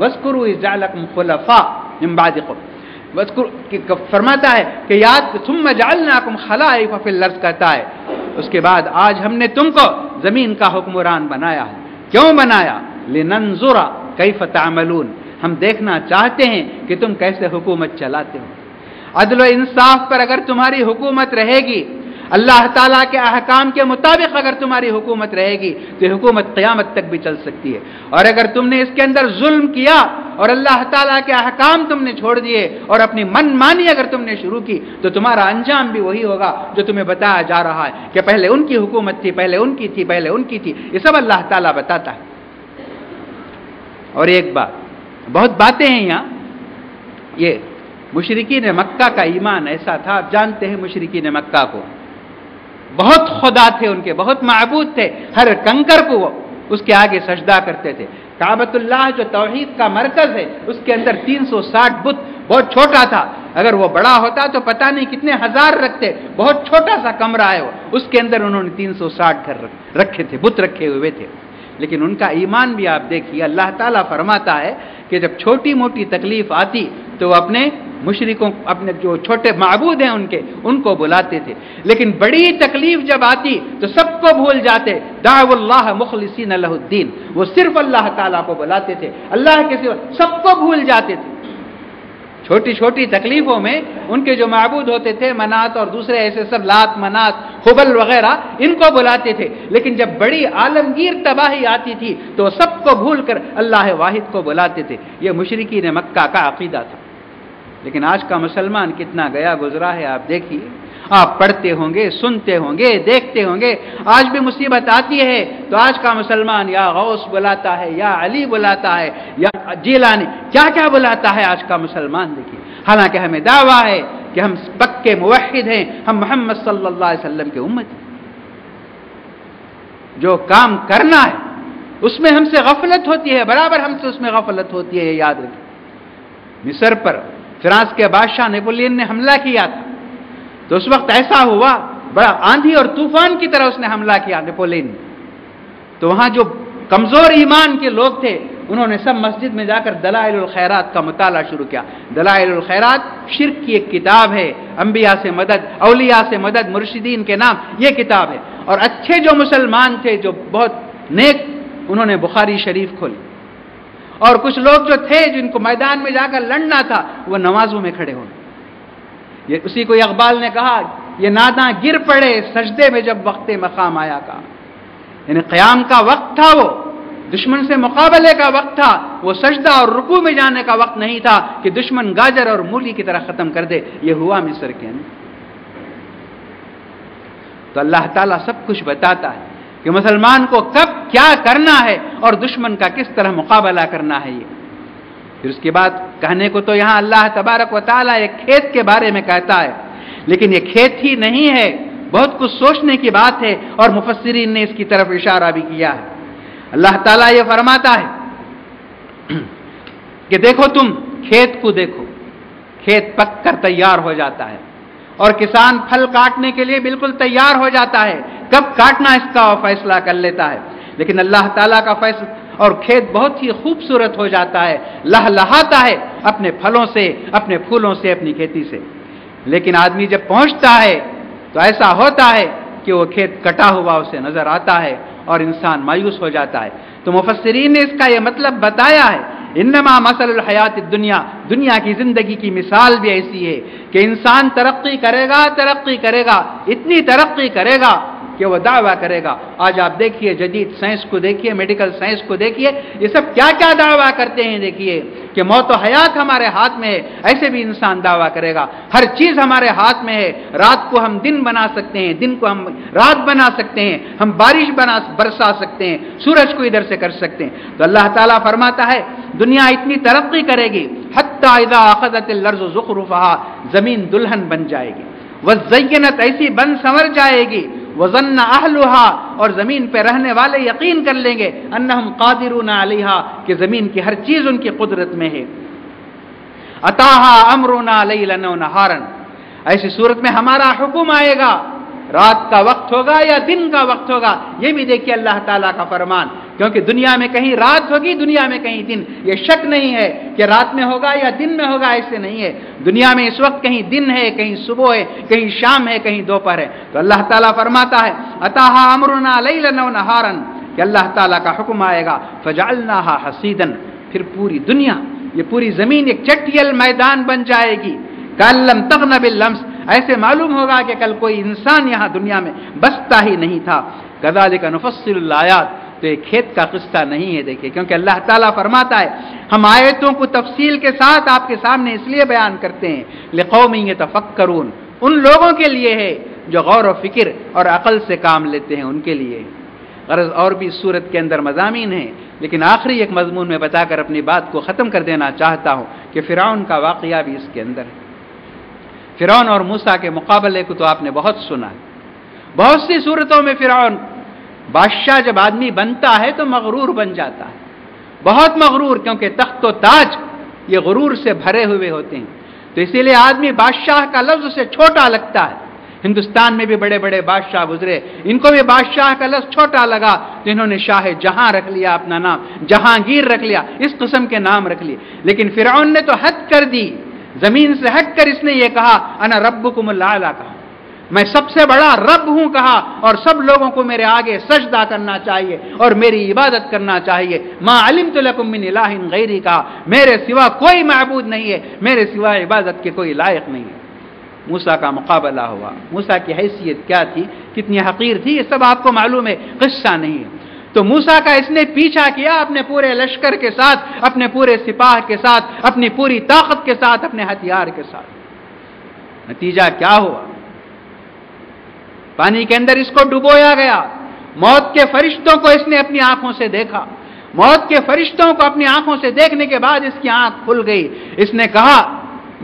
وَاذْكُرُوا إِذْ جَعَلَكُمْ خُلَفَاءَ مِن بَعْدِ قَوْمٍ، فرماتا ہے کہ یاد ثُمَّ جَعَلْنَاكُمْ خَلَائِفَ فِي الْأَرْضِ کہتا ہے، اس کے بعد آج ہم نے تم کو زمین کا حکمران بنایا ہے۔ کیوں بنایا؟ لِنَنظُرَ كَيْفَ تَعْمَلُونَ، ہم دیکھنا چاہتے ہیں کہ تم کیسے حکومت چلاتے ہو۔ عدل و انصاف پر اگر تمہاری حکومت رہے گی، اللہ تعالیٰ کے احکام کے مطابق اگر تمہاری حکومت رہے گی تو حکومت قیامت تک بھی چل سکتی ہے۔ اور اگر تم نے اس کے اندر ظلم کیا اور اللہ تعالیٰ کے احکام تم نے چھوڑ دیے اور اپنی من مانی اگر تم نے شروع کی تو تمہارا انجام بھی وہی ہوگا جو تمہیں بتایا جا رہا ہے کہ پہلے ان کی حکومت تھی، پہلے ان کی تھی، پہلے ان کی تھی۔ یہ سب اللہ تعالیٰ بتاتا ہے۔ اور ایک بات، بہت باتیں ہیں یہاں، یہ مشرکین مکہ کا ایمان ایسا تھا، آپ جانتے ہیں مشرکین مکہ کو، بہت خدا تھے ان کے، بہت معبود تھے، ہر کنکر کو وہ اس کے آگے سجدہ کرتے تھے۔ کعبۃ اللہ جو توحید کا مرکز ہے اس کے اندر 360 بت، بہت چھوٹا تھا، اگر وہ بڑا ہوتا تو پتہ نہیں کتنے ہزار رکھتے، بہت چھوٹا سا کمرہ ہے وہ، اس کے اندر انہوں نے 360 گھر رکھے تھے، بت رکھے ہوئے تھے۔ لیکن ان کا ایمان بھی آپ دیکھیے، اللہ تعالیٰ فرماتا ہے کہ جب چھوٹی موٹی تکلیف آتی تو وہ اپنے مشرکوں، اپنے جو چھوٹے معبود ہیں ان کو بلاتے تھے، لیکن بڑی تکلیف جب آتی تو سب کو بھول جاتے، دعوا اللہ مخلصین لہ الدین، وہ صرف اللہ تعالیٰ کو بلاتے تھے، اللہ کے سوا سب کو بھول جاتے تھے۔ چھوٹی چھوٹی تکلیفوں میں ان کے جو معبود ہوتے تھے، منات اور دوسرے ایسے سب، لات منات حبل وغیرہ، ان کو بلاتے تھے، لیکن جب بڑی عالمگیر تباہی آتی تھی تو سب کو بھول کر اللہ واحد کو بلاتے تھے۔ یہ مشرکین مکہ کا عقیدہ تھا۔ لیکن آج کا مسلمان کتنا گیا گزرا ہے، آپ دیکھیے، آپ پڑھتے ہوں گے، سنتے ہوں گے، دیکھتے ہوں گے، آج بھی مصیبت آتی ہے تو آج کا مسلمان یا غوث بلاتا ہے، یا علی بلاتا ہے، یا جیلانی، کیا کیا بلاتا ہے آج کا مسلمان، دیکھیے۔ حالانکہ ہمیں دعویٰ ہے کہ ہم پکے موحد ہیں، ہم محمد صلی اللہ علیہ وسلم کے امت ہیں۔ جو کام کرنا ہے اس میں ہم سے غفلت ہوتی ہے، برابر ہم سے اس میں غفلت ہوتی ہے، یہ یاد رکھیں۔ مصر پر فرانس کے بادشاہ نیپولین نے حملہ کیا تھا تو اس وقت ایسا ہوا، بڑا آندھی اور طوفان کی طرح اس نے حملہ کیا نیپولین نے، تو وہاں جو کمزور ایمان کے لوگ تھے انہوں نے سب مسجد میں جا کر دلائل الخیرات کا مطالعہ شروع کیا۔ دلائل الخیرات شرک کی ایک کتاب ہے، انبیاء سے مدد، اولیاء سے مدد، مرشدین کے نام، یہ کتاب ہے۔ اور اچھے جو مسلمان تھے، جو بہت نیک، انہوں نے بخاری شریف کھولی، اور کچھ لوگ جو تھے جن کو میدان میں جا کر لڑنا تھا وہ نمازوں میں کھڑے ہوئے۔ یہ اسی کو اقبال نے کہا، یہ ناداں گر پڑے سجدے میں جب وقت مقام آیا کا، یعنی قیام کا وقت تھا، وہ دشمن سے مقابلے کا وقت تھا، وہ سجدہ اور رکوع میں جانے کا وقت نہیں تھا کہ دشمن گاجر اور مولی کی طرح ختم کر دے۔ یہ ہوا مصر کے اندر۔ تو اللہ تعالیٰ سب کچھ بتاتا ہے کہ مسلمان کو کب کیا کرنا ہے اور دشمن کا کس طرح مقابلہ کرنا ہے۔ یہ پھر اس کے بعد کہنے کو تو یہاں اللہ تبارک و تعالیٰ ایک کھیت کے بارے میں کہتا ہے، لیکن یہ کھیت ہی نہیں ہے، بہت کچھ سوچنے کی بات ہے، اور مفسرین نے اس کی طرف اشارہ بھی کیا ہے۔ اللہ تعالیٰ یہ فرماتا ہے کہ دیکھو، تم کھیت کو دیکھو، کھیت پک کر تیار ہو جاتا ہے اور کسان پھل کاٹنے کے لیے بالکل تیار ہو جاتا ہے، کب کاٹنا اس کا فیصلہ کر لیتا ہے، لیکن اللہ تعالیٰ کا فیصلہ، اور کھیت بہت ہی خوبصورت ہو جاتا ہے، لہلہاتا ہے اپنے پھلوں سے، اپنے پھولوں سے، اپنی کھیتی سے۔ لیکن آدمی جب پہنچتا ہے تو ایسا ہوتا ہے کہ وہ کھیت کٹا ہوا اسے نظر آتا ہے اور انسان مایوس ہو جاتا ہے۔ تو مفسرین نے اس کا یہ مطلب بتایا ہے، انما مثل الحیات الدنیا، دنیا کی زندگی کی مثال بھی ایسی ہے کہ انسان ترقی کرے گا، ترقی کرے گا، اتنی ترقی کرے گا کہ وہ دعویٰ کرے گا۔ آج آپ دیکھیے جدید سائنس کو دیکھیے، میڈیکل سائنس کو دیکھیے، یہ سب کیا کیا دعویٰ کرتے ہیں، دیکھیے کہ موت و حیات ہمارے ہاتھ میں ہے، ایسے بھی انسان دعویٰ کرے گا، ہر چیز ہمارے ہاتھ میں ہے، رات کو ہم دن بنا سکتے ہیں، دن کو ہم رات بنا سکتے ہیں، ہم بارش برسا سکتے ہیں، سورج کو ادھر سے کر سکتے ہیں۔ تو اللہ تعالیٰ فرماتا ہے دنیا اتنی ترقی کرے گی، حتی اذا اخذت الارض زخرفها، زمین دلہن بن جائے گی، وزینت، ایسی بن سنور جائے گی، وظن اہلھا، اور زمین پہ رہنے والے یقین کر لیں گے، انہم قادرون علیہا، کہ زمین کی ہر چیز ان کی قدرت میں ہے، اتاہا امرنا لیلا ونہارا، ایسی صورت میں ہمارا حکم آئے گا رات کا وقت ہوگا یا دن کا وقت ہوگا، یہ بھی دیکھیے اللہ تعالیٰ کا فرمان، کیونکہ دنیا میں کہیں رات ہوگی، دنیا میں کہیں دن، یہ شک نہیں ہے کہ رات میں ہوگا یا دن میں ہوگا، ایسے نہیں ہے۔ دنیا میں اس وقت کہیں دن ہے، کہیں صبح ہے، کہیں شام ہے، کہیں دوپہر ہے۔ تو اللہ تعالیٰ فرماتا ہے اتاہا امرنا لیلا و نہارا، کہ اللہ تعالیٰ کا حکم آئے گا فجعلناہا حصیدا، پھر پوری دنیا، یہ پوری زمین ایک چٹیل میدان بن جائے گی، کأن لم تغن بالامس، ایسے معلوم ہوگا کہ کل کوئی انسان یہاں دنیا میں بستا ہی نہیں تھا۔ کذالک نفصل الآیات، تو یہ کھیت کا قصہ نہیں ہے دیکھیے، کیونکہ اللہ تعالیٰ فرماتا ہے ہم آیتوں کو تفصیل کے ساتھ آپ کے سامنے اس لیے بیان کرتے ہیں لقوم یتفکرون، ان لوگوں کے لیے ہے جو غور و فکر اور عقل سے کام لیتے ہیں، ان کے لیے۔ غرض اور بھی سورت کے اندر مضامین ہیں، لیکن آخری ایک مضمون میں بتا کر اپنی بات کو ختم کر دینا چاہتا ہوں کہ فرعون کا واقعہ بھی اس کے اندر ہے۔ فرعون اور موسیٰ کے مقابلے کو تو آپ نے بہت سنا ہے، بہت سی صورتوں میں فرعون بادشاہ جب آدمی بنتا ہے تو مغرور بن جاتا ہے، بہت مغرور، کیونکہ تخت و تاج یہ غرور سے بھرے ہوئے ہوتے ہیں، تو اسی لیے آدمی بادشاہ کا لفظ سے چھوٹا لگتا ہے۔ ہندوستان میں بھی بڑے بڑے بادشاہ گزرے، ان کو بھی بادشاہ کا لفظ چھوٹا لگا، تو انہوں نے شاہ جہاں رکھ لیا، اپنا نام جہانگیر رکھ لیا، اس قسم کے نام رکھ لیے۔ لیکن فرعون نے تو حد کر دی، زمین سے ہٹ کر اس نے یہ کہا انا ربکم الاعلی، کہا میں سب سے بڑا رب ہوں، کہا، اور سب لوگوں کو میرے آگے سجدہ کرنا چاہیے اور میری عبادت کرنا چاہیے۔ ما علمت لکم من الہ غیری، کہا میرے سوا کوئی معبود نہیں ہے، میرے سوا عبادت کے کوئی لائق نہیں ہے۔ موسیٰ کا مقابلہ ہوا، موسیٰ کی حیثیت کیا تھی، کتنی حقیر تھی، یہ سب آپ کو معلوم ہے، قصہ نہیں ہے۔ تو موسیٰ کا اس نے پیچھا کیا اپنے پورے لشکر کے ساتھ، اپنے پورے سپاہ کے ساتھ، اپنی پوری طاقت کے ساتھ، اپنے ہتھیار کے ساتھ۔ نتیجہ کیا ہوا؟ پانی کے اندر اس کو ڈبویا گیا، موت کے فرشتوں کو اس نے اپنی آنکھوں سے دیکھا، موت کے فرشتوں کو اپنی آنکھوں سے دیکھنے کے بعد اس کی آنکھ کھل گئی، اس نے کہا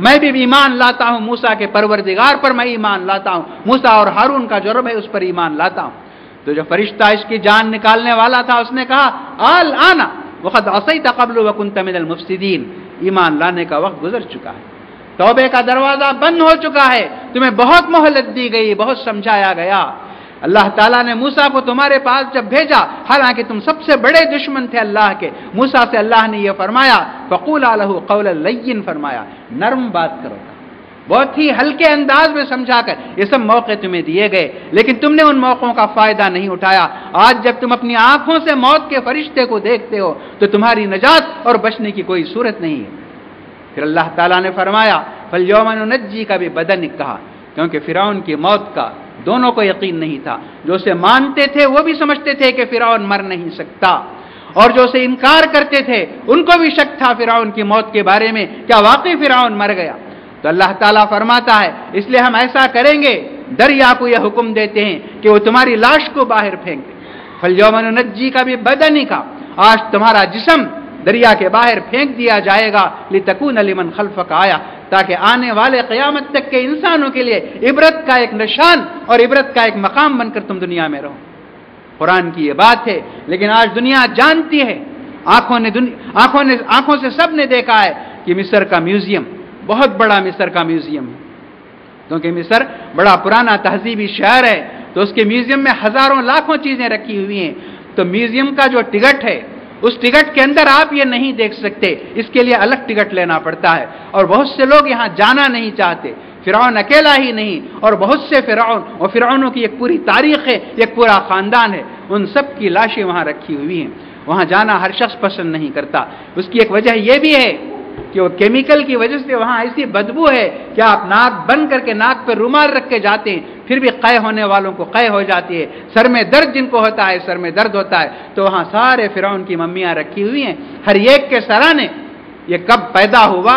میں بھی ایمان لاتا ہوں موسیٰ کے پروردگار پر، میں ایمان لاتا ہوں، موسیٰ اور ہارون کا جو رب ہے اس پر ایمان لاتا ہوں۔ تو جو فرشتہ اس کی جان نکالنے والا تھا اس نے کہا الآن وقد عصیت قبل وکنت من المفسدین، ایمان لانے کا وقت گزر چکا ہے، توبے کا دروازہ بند ہو چکا ہے، تمہیں بہت مہلت دی گئی، بہت سمجھایا گیا۔ اللہ تعالیٰ نے موسیٰ کو تمہارے پاس جب بھیجا، حالانکہ تم سب سے بڑے دشمن تھے اللہ کے، موسیٰ سے اللہ نے یہ فرمایا فقولا لہ قولا لین، فرمایا نرم بات کرو، بہت ہی ہلکے انداز میں سمجھا کر یہ سب موقع تمہیں دیے گئے، لیکن تم نے ان موقعوں کا فائدہ نہیں اٹھایا۔ آج جب تم اپنی آنکھوں سے موت کے فرشتے کو دیکھتے ہو تو تمہاری نجات اور بچنے کی کوئی صورت نہیں ہے۔ پھر اللہ تعالیٰ نے فرمایا فَالْيَوْمَ نُنَجِّيكَ بِبَدَنِكَ، کہا کیونکہ فرعون کی موت کا دونوں کو یقین نہیں تھا، جو اسے مانتے تھے وہ بھی سمجھتے تھے کہ فرعون مر نہیں سکتا، اور جو اسے انکار کرتے تھے ان کو بھی شک تھا فرعون کی موت کے بارے میں، کیا واقعی فرعون مر گیا؟ تو اللہ تعالیٰ فرماتا ہے اس لیے ہم ایسا کریں گے، دریا کو یہ حکم دیتے ہیں کہ وہ تمہاری لاش کو باہر پھینکے، فَالْيَوْمَ نُنَجِّيكَ بِبَدَنِكَ، آج تمہارا جسم دریا کے باہر پھینک دیا جائے گا، لِتَكُونَ لِمَنْ خَلْفَكَ آیا، تاکہ آنے والے قیامت تک کے انسانوں کے لیے عبرت کا ایک نشان اور عبرت کا ایک مقام بن کر تم دنیا میں رہو۔ قرآن کی یہ بات ہے، لیکن آج دنیا جانتی ہے، آنکھوں سے سب نے دیکھا ہے کہ مصر کا میوزیم بہت بڑا مصر کا میوزیم ہے، کیونکہ مصر بڑا پرانا تہذیبی شہر ہے، تو اس کے میوزیم میں ہزاروں لاکھوں چیزیں رکھی ہوئی ہیں، تو میوزیم کا جو ٹکٹ ہے اس ٹکٹ کے اندر آپ یہ نہیں دیکھ سکتے، اس کے لیے الگ ٹکٹ لینا پڑتا ہے، اور بہت سے لوگ یہاں جانا نہیں چاہتے، فرعون اکیلا ہی نہیں، اور بہت سے فرعون اور فرعونوں کی ایک پوری تاریخ ہے، ایک پورا خاندان ہے، ان سب کی لاشیں وہاں رکھی ہوئی ہیں، وہاں جانا ہر شخص پسند نہیں کرتا۔ اس کی ایک وجہ یہ بھی ہے کہ وہ کیمیکل کی وجہ سے وہاں ایسی بدبو ہے کہ آپ ناک بند کر کے ناک پہ رومال رکھ کے جاتے ہیں، پھر بھی قے ہونے والوں کو قے ہو جاتی ہے، سر میں درد جن کو ہوتا ہے سر میں درد ہوتا ہے، تو وہاں سارے فرعون کی ممیاں رکھی ہوئی ہیں، ہر ایک کے سرانے یہ کب پیدا ہوا،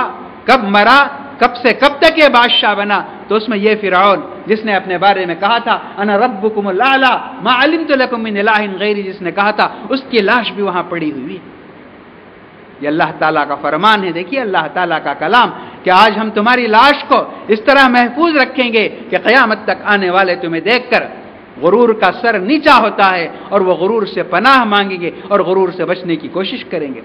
کب مرا، کب سے کب تک یہ بادشاہ بنا، تو اس میں یہ فرعون جس نے اپنے بارے میں کہا تھا انا ربکم الاعلی ما علمت لکم من الہ غیری، جس نے کہا تھا، اس کی لاش بھی وہاں پڑی ہوئی ہے۔ یہ اللہ تعالیٰ کا فرمان ہے، دیکھیے اللہ تعالیٰ کا کلام، کہ آج ہم تمہاری لاش کو اس طرح محفوظ رکھیں گے کہ قیامت تک آنے والے تمہیں دیکھ کر غرور کا سر نیچا ہوتا ہے اور وہ غرور سے پناہ مانگیں گے اور غرور سے بچنے کی کوشش کریں گے۔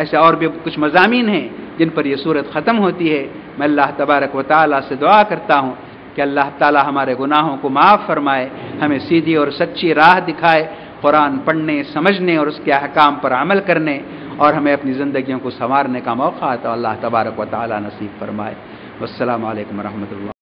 ایسے اور بھی کچھ مضامین ہیں جن پر یہ صورت ختم ہوتی ہے۔ میں اللہ تبارک و تعالیٰ سے دعا کرتا ہوں کہ کہ اللہ تعالی ہمارے گناہوں کو معاف فرمائے، ہمیں سیدھی اور سچی راہ دکھائے، قرآن پڑھنے، سمجھنے اور اس کے احکام پر عمل کرنے، اور ہمیں اپنی زندگیوں کو سنوارنے کا موقع عطا اللہ تبارک و تعالی نصیب فرمائے۔ والسلام علیکم ورحمۃ اللہ۔